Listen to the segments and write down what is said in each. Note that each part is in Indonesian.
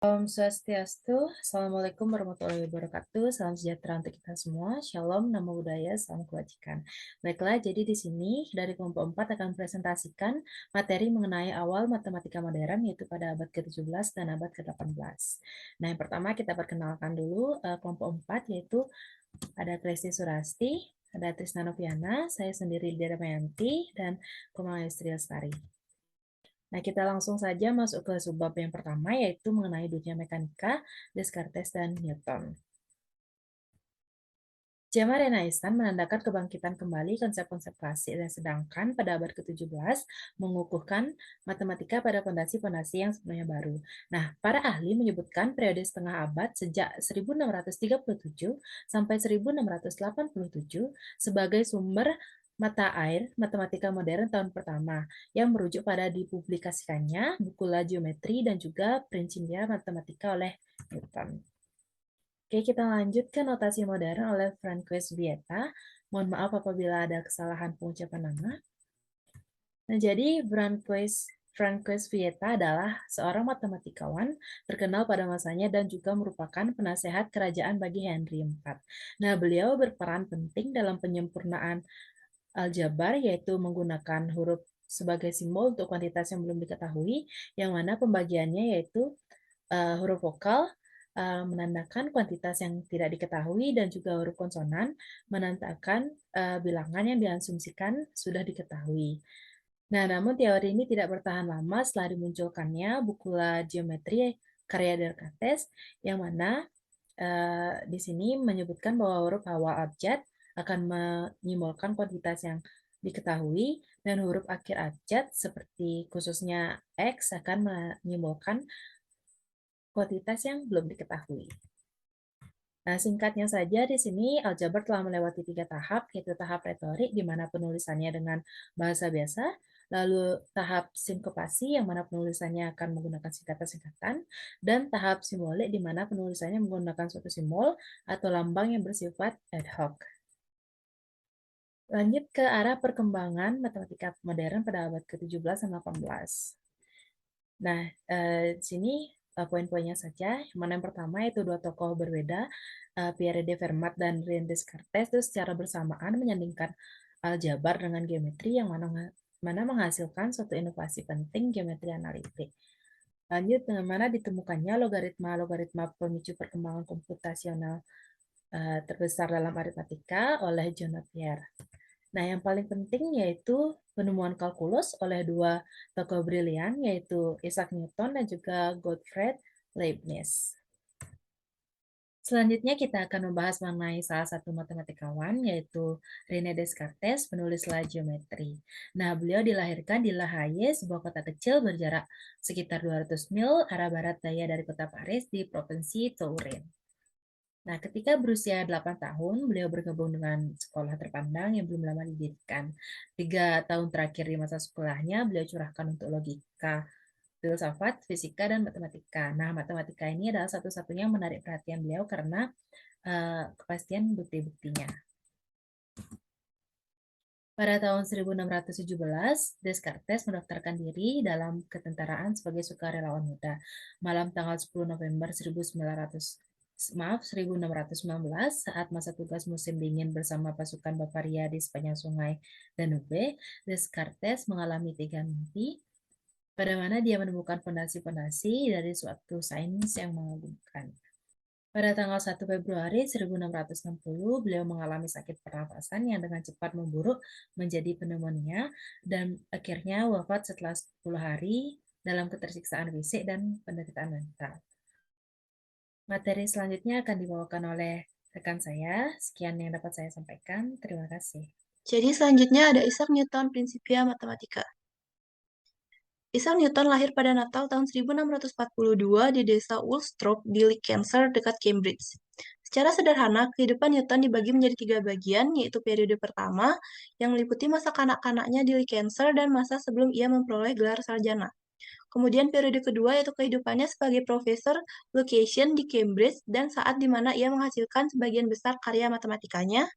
Om Swastiastu, Assalamualaikum warahmatullahi wabarakatuh, salam sejahtera untuk kita semua, Shalom, Namo Buddhaya, salam kebajikan. Baiklah, jadi di sini dari kelompok 4 akan presentasikan materi mengenai awal matematika modern, yaitu pada abad ke-17 dan abad ke-18. Nah, yang pertama kita perkenalkan dulu kelompok 4, yaitu ada Kristi Surasti, ada Trisna Noviana, saya sendiri Lydia Damayanti, dan Kumala Yustri Lestari. Nah, kita langsung saja masuk ke subbab yang pertama, yaitu mengenai dunia mekanika, Descartes, dan Newton. Zaman Renaissance menandakan kebangkitan kembali konsep-konsep klasik, dan sedangkan pada abad ke-17 mengukuhkan matematika pada fondasi-fondasi yang sebenarnya baru. Nah, para ahli menyebutkan periode setengah abad sejak 1637 sampai 1687 sebagai sumber mata air matematika modern tahun pertama yang merujuk pada dipublikasikannya buku La Geometrie dan juga Principia Mathematica oleh Newton. Oke, kita lanjut ke notasi modern oleh Francois Vieta. Mohon maaf apabila ada kesalahan pengucapan nama. Nah, jadi Francois Vieta adalah seorang matematikawan terkenal pada masanya dan juga merupakan penasehat kerajaan bagi Henry IV. Nah, beliau berperan penting dalam penyempurnaan aljabar, yaitu menggunakan huruf sebagai simbol untuk kuantitas yang belum diketahui, yang mana pembagiannya yaitu huruf vokal menandakan kuantitas yang tidak diketahui dan juga huruf konsonan menandakan bilangan yang diasumsikan sudah diketahui. Nah, namun teori ini tidak bertahan lama setelah dimunculkannya buku La Geometrie karya Descartes, yang mana di sini menyebutkan bahwa huruf awal abjad akan menyimbolkan kuantitas yang diketahui dan huruf akhir abjad seperti khususnya X akan menyimbolkan kuantitas yang belum diketahui. Nah, singkatnya saja di sini aljabar telah melewati 3 tahap, yaitu tahap retorik, di mana penulisannya dengan bahasa biasa, lalu tahap sinkopasi, yang mana penulisannya akan menggunakan singkatan-singkatan, dan tahap simbolik, di mana penulisannya menggunakan suatu simbol atau lambang yang bersifat ad hoc. Lanjut ke arah perkembangan matematika modern pada abad ke-17 dan 18. Nah, di sini poin-poinnya saja. Yang pertama itu dua tokoh berbeda, Pierre de Fermat dan René Descartes, itu secara bersamaan menyandingkan aljabar dengan geometri, yang mana menghasilkan suatu inovasi penting geometri analitik. Lanjut dengan mana ditemukannya logaritma-logaritma pemicu perkembangan komputasional terbesar dalam aritmatika oleh John Napier. Nah, yang paling penting yaitu penemuan kalkulus oleh dua tokoh brilian, yaitu Isaac Newton dan juga Gottfried Leibniz. Selanjutnya kita akan membahas mengenai salah satu matematikawan, yaitu René Descartes, penulis La Geometrie. Nah, beliau dilahirkan di La Haye, sebuah kota kecil berjarak sekitar 200 mil arah barat daya dari kota Paris di Provinsi Touraine. Nah, ketika berusia 8 tahun, beliau bergabung dengan sekolah terpandang yang belum lama didirikan. 3 tahun terakhir di masa sekolahnya, beliau curahkan untuk logika, filsafat, fisika, dan matematika. Nah, matematika ini adalah satu-satunya yang menarik perhatian beliau karena kepastian bukti-buktinya. Pada tahun 1617, Descartes mendaftarkan diri dalam ketentaraan sebagai sukarelawan muda. Malam tanggal 10 November 1619, saat masa tugas musim dingin bersama pasukan Bavaria di sepanjang sungai Danube, Descartes mengalami 3 mimpi, pada mana dia menemukan fondasi-fondasi dari suatu sains yang mengagumkan. Pada tanggal 1 Februari 1660, beliau mengalami sakit pernapasan yang dengan cepat memburuk menjadi pneumonia dan akhirnya wafat setelah 10 hari dalam ketersiksaan fisik dan penderitaan mental. Materi selanjutnya akan dibawakan oleh rekan saya. Sekian yang dapat saya sampaikan. Terima kasih. Jadi selanjutnya ada Isaac Newton, Principia Mathematica. Isaac Newton lahir pada Natal tahun 1642 di desa Woolsthorpe di Lincolnshire dekat Cambridge. Secara sederhana, kehidupan Newton dibagi menjadi 3 bagian, yaitu periode pertama yang meliputi masa kanak-kanaknya di Lincolnshire dan masa sebelum ia memperoleh gelar sarjana. Kemudian periode kedua yaitu kehidupannya sebagai profesor location di Cambridge dan saat di mana ia menghasilkan sebagian besar karya matematikanya.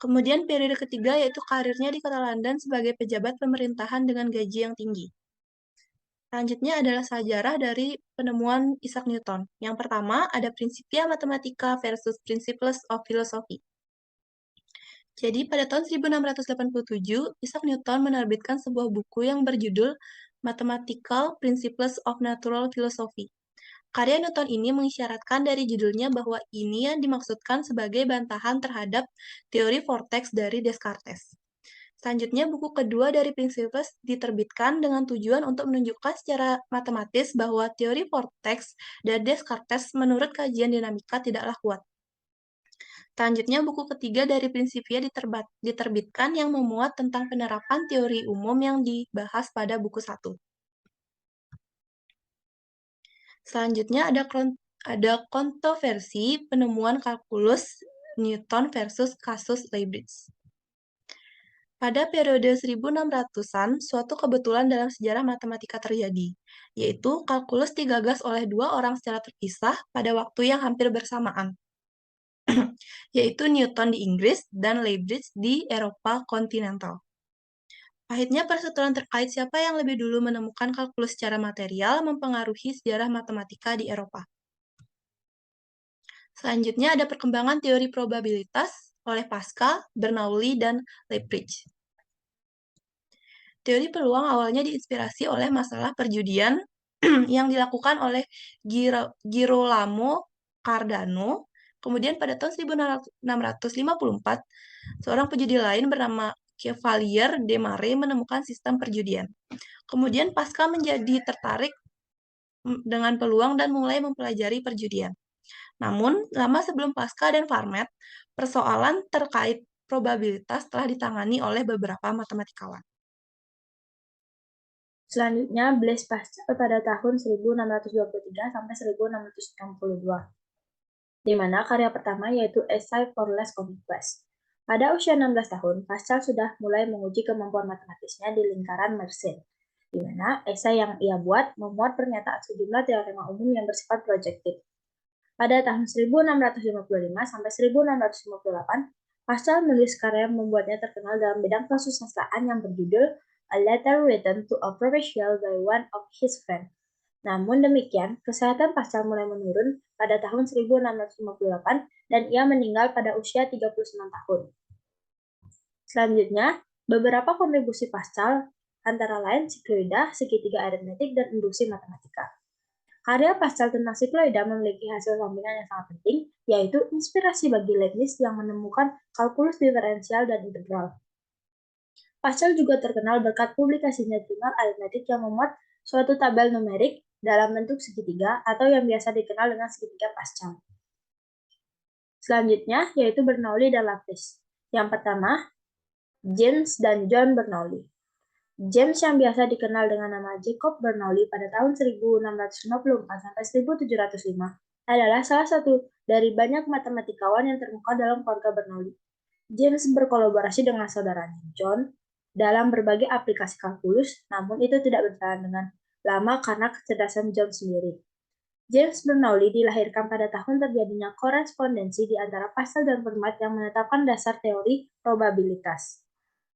Kemudian periode ketiga yaitu karirnya di kota London sebagai pejabat pemerintahan dengan gaji yang tinggi. Selanjutnya adalah sejarah dari penemuan Isaac Newton. Yang pertama ada Principia Mathematica versus Principles of Philosophy. Jadi pada tahun 1687, Isaac Newton menerbitkan sebuah buku yang berjudul Mathematical Principles of Natural Philosophy. Karya Newton ini mengisyaratkan dari judulnya bahwa ini yang dimaksudkan sebagai bantahan terhadap teori vortex dari Descartes. Selanjutnya, buku kedua dari Principles diterbitkan dengan tujuan untuk menunjukkan secara matematis bahwa teori vortex dari Descartes menurut kajian dinamika tidaklah kuat. Selanjutnya, buku ketiga dari Principia diterbitkan yang memuat tentang penerapan teori umum yang dibahas pada buku 1. Selanjutnya ada kontroversi penemuan kalkulus Newton versus kasus Leibniz. Pada periode 1600-an, suatu kebetulan dalam sejarah matematika terjadi, yaitu kalkulus digagas oleh dua orang secara terpisah pada waktu yang hampir bersamaan, yaitu Newton di Inggris dan Leibniz di Eropa kontinental. Pahitnya perseteruan terkait siapa yang lebih dulu menemukan kalkulus secara material mempengaruhi sejarah matematika di Eropa. Selanjutnya ada perkembangan teori probabilitas oleh Pascal, Bernoulli, dan Leibniz. Teori peluang awalnya diinspirasi oleh masalah perjudian yang dilakukan oleh Girolamo Cardano. Kemudian pada tahun 1654, seorang pejudi lain bernama Chevalier de Mare menemukan sistem perjudian. Kemudian Pascal menjadi tertarik dengan peluang dan mulai mempelajari perjudian. Namun, lama sebelum Pascal dan Fermat, persoalan terkait probabilitas telah ditangani oleh beberapa matematikawan. Selanjutnya, Blaise Pascal pada tahun 1623 sampai 1662, di mana karya pertama yaitu Essay for Less Complex. Pada usia 16 tahun, Pascal sudah mulai menguji kemampuan matematisnya di lingkaran Mersenne, di mana esai yang ia buat memuat pernyataan sejumlah teorema umum yang bersifat projektif. Pada tahun 1655 sampai 1658, Pascal menulis karya yang membuatnya terkenal dalam bidang kesusastraan yang berjudul A Letter Written to a Provincial by One of His Friends. Namun demikian, kesehatan Pascal mulai menurun pada tahun 1658 dan ia meninggal pada usia 39 tahun. Selanjutnya, beberapa kontribusi Pascal antara lain sikloida, segitiga aritmetik, dan induksi matematika. Karya Pascal tentang sikloida memiliki hasil sampingan yang sangat penting, yaitu inspirasi bagi Leibniz yang menemukan kalkulus diferensial dan integral. Pascal juga terkenal berkat publikasinya jurnal aritmetik yang memuat suatu tabel numerik dalam bentuk segitiga atau yang biasa dikenal dengan segitiga Pascal. Selanjutnya yaitu Bernoulli dan Laplace. Yang pertama, James dan John Bernoulli. James yang biasa dikenal dengan nama Jacob Bernoulli pada tahun 1654 sampai 1705 adalah salah satu dari banyak matematikawan yang terkemuka dalam keluarga Bernoulli. James berkolaborasi dengan saudaranya John dalam berbagai aplikasi kalkulus, namun itu tidak berjalan dengan lama karena kecerdasan John sendiri. James Bernoulli dilahirkan pada tahun terjadinya korespondensi di antara Pascal dan Fermat yang menetapkan dasar teori probabilitas.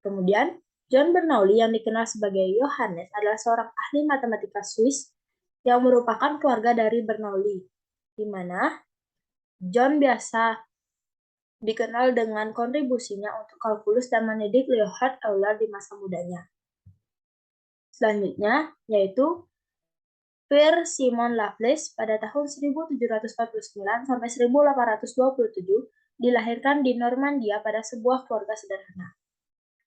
Kemudian, John Bernoulli yang dikenal sebagai Johannes adalah seorang ahli matematika Swiss yang merupakan keluarga dari Bernoulli, di mana John biasa dikenal dengan kontribusinya untuk kalkulus dan mendidik Leonhard Euler di masa mudanya. Selanjutnya, yaitu Pierre Simon Laplace pada tahun 1749 sampai 1827 dilahirkan di Normandia pada sebuah keluarga sederhana.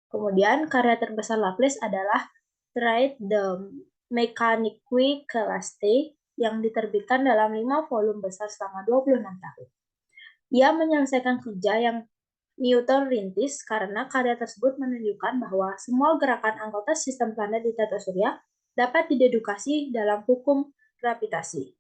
Kemudian, karya terbesar Laplace adalah Traité de Mécanique Céleste yang diterbitkan dalam 5 volume besar selama 26 tahun. Ia menyelesaikan kerja yang Newton rintis karena karya tersebut menunjukkan bahwa semua gerakan anggota sistem planet di tata surya dapat didedukasi dalam hukum gravitasi.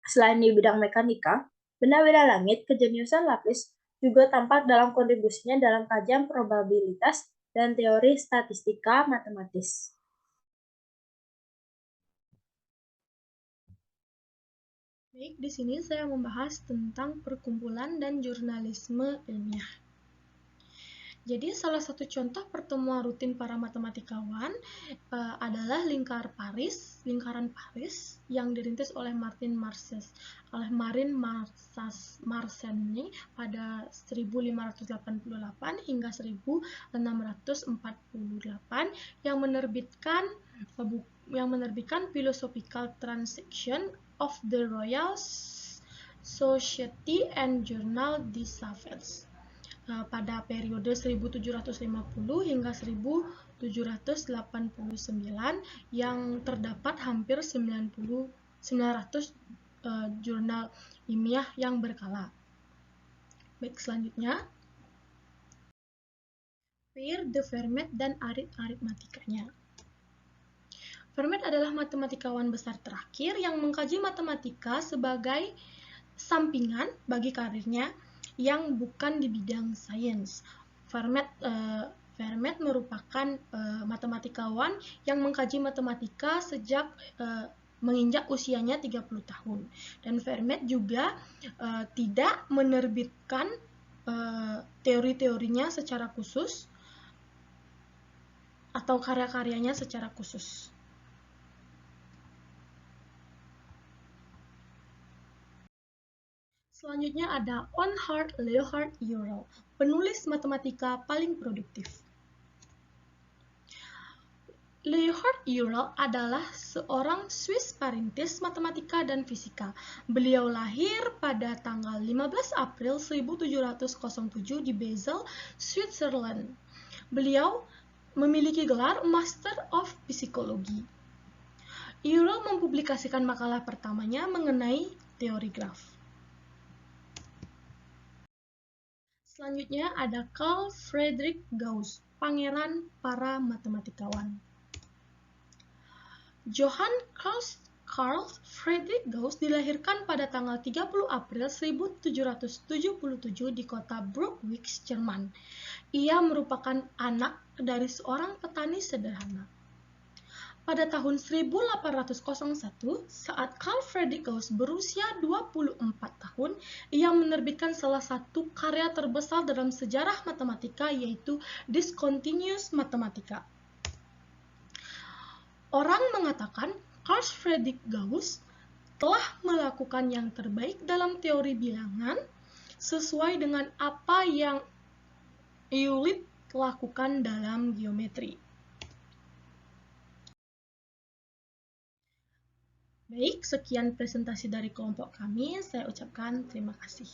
Selain di bidang mekanika, benda-benda langit, kejeniusan Laplace juga tampak dalam kontribusinya dalam kajian probabilitas dan teori statistika matematis. Baik, di sini saya membahas tentang perkumpulan dan jurnalisme ilmiah. Jadi salah satu contoh pertemuan rutin para matematikawan adalah lingkaran Paris yang dirintis oleh Marin Mersenne pada 1588 hingga 1648 yang menerbitkan Philosophical Transactions of the Royal Society and Journal des Affaires pada periode 1750 hingga 1789 yang terdapat hampir 900 jurnal ilmiah yang berkala. Baik, selanjutnya Pierre de Fermat dan aritmatikanya. Fermat adalah matematikawan besar terakhir yang mengkaji matematika sebagai sampingan bagi karirnya yang bukan di bidang sains. Fermat merupakan matematikawan yang mengkaji matematika sejak menginjak usianya 30 tahun. Dan Fermat juga tidak menerbitkan teori-teorinya secara khusus atau karya-karyanya secara khusus. Selanjutnya ada Leonhard Euler, penulis matematika paling produktif. Leonhard Euler adalah seorang Swiss perintis matematika dan fisika. Beliau lahir pada tanggal 15 April 1707 di Basel, Switzerland. Beliau memiliki gelar Master of Psychology. Euler mempublikasikan makalah pertamanya mengenai teori graf. Selanjutnya ada Carl Friedrich Gauss, pangeran para matematikawan. Johann Carl Friedrich Gauss dilahirkan pada tanggal 30 April 1777 di kota Brunswick, Jerman. Ia merupakan anak dari seorang petani sederhana. Pada tahun 1801, saat Carl Friedrich Gauss berusia 24 tahun, ia menerbitkan salah satu karya terbesar dalam sejarah matematika, yaitu Discontinuous Mathematica. Orang mengatakan Carl Friedrich Gauss telah melakukan yang terbaik dalam teori bilangan sesuai dengan apa yang Euclid lakukan dalam geometri. Baik, sekian presentasi dari kelompok kami. Saya ucapkan terima kasih.